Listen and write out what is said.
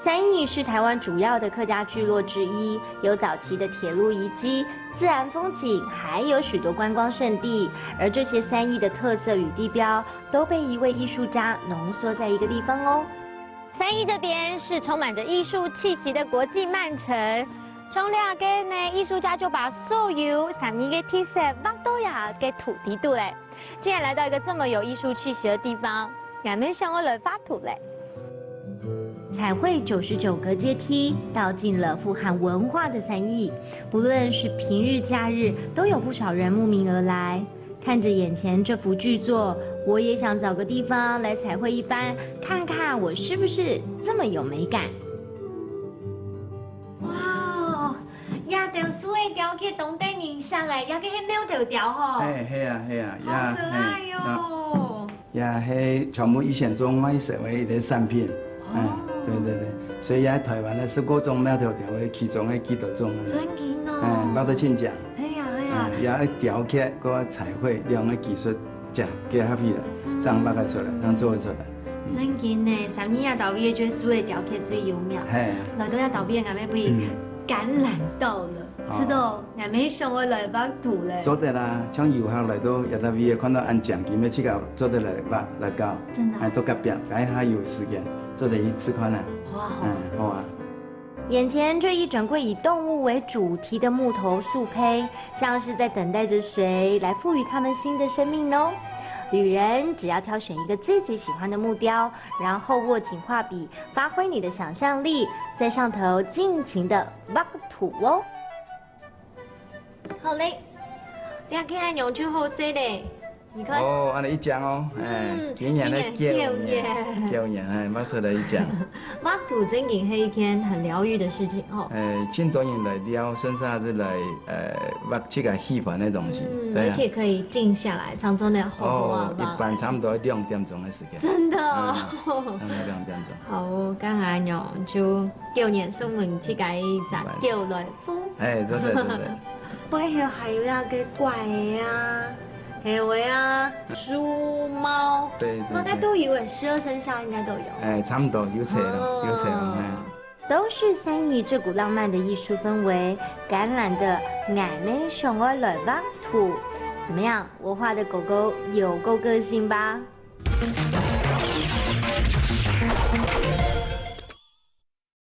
三义是台湾主要的客家聚落之一，有早期的铁路遗迹、自然风景，还有许多观光胜地。而这些三义的特色与地标，都被一位艺术家浓缩在一个地方哦。三义这边是充满着艺术气息的国际慢城，从两个呢，艺术家就把所有三义的特色放到呀给土地度嘞。既然来到一个这么有艺术气息的地方，俺们想我来发图嘞。彩绘99个阶梯，道尽了富含文化的三义。不论是平日假日，都有不少人慕名而来。看着眼前这幅巨作，我也想找个地方来彩绘一番，看看我是不是这么有美感。哇，呀，条树的雕刻当地人像诶，呀，个迄苗条条吼。嘿啊，好可爱哟。呀，迄全部以前中我社会的产品。对，所以在台湾的15种苗条条的其中的几多种。真紧哦。拿到奖奖。呀。也雕刻个彩绘两个技术结合起来，这样画得出来，这样做得出来。真紧呢，三年啊，导演觉得树的雕刻最有名。来到呀，导演俺们被感染到了，知道俺们想我来画图嘞。做得啦，像游客来到亚达威看到按奖金要去搞，做得来搞。真的。都隔壁，还有时间。做的一次款呢，哇，好啊！眼前这一整柜以动物为主题的木头塑胚，像是在等待着谁来赋予它们新的生命呢？旅人只要挑选一个自己喜欢的木雕，然后握紧画笔，发挥你的想象力，在上头尽情的画图哦。好嘞，两个人用就好些嘞。你看哦，安尼一张哦，今年的9年，画出来一张。画图真是一件很疗愈的事情哦。很多人来了，甚至是来画这个喜欢的东西。而且可以静下来，常常的画。一般差不多2点钟的时间。真的哦。差不多2点钟。好，刚才哟就9年送门这个叫来夫。做对。背后还有那个怪啊。黑尾啊，猪猫，对，应该都有，12生肖应该都有。差不多有册了，都是三义这股浪漫的艺术氛围，感染的俺们想要来画图，怎么样？我画的狗狗有够个性吧？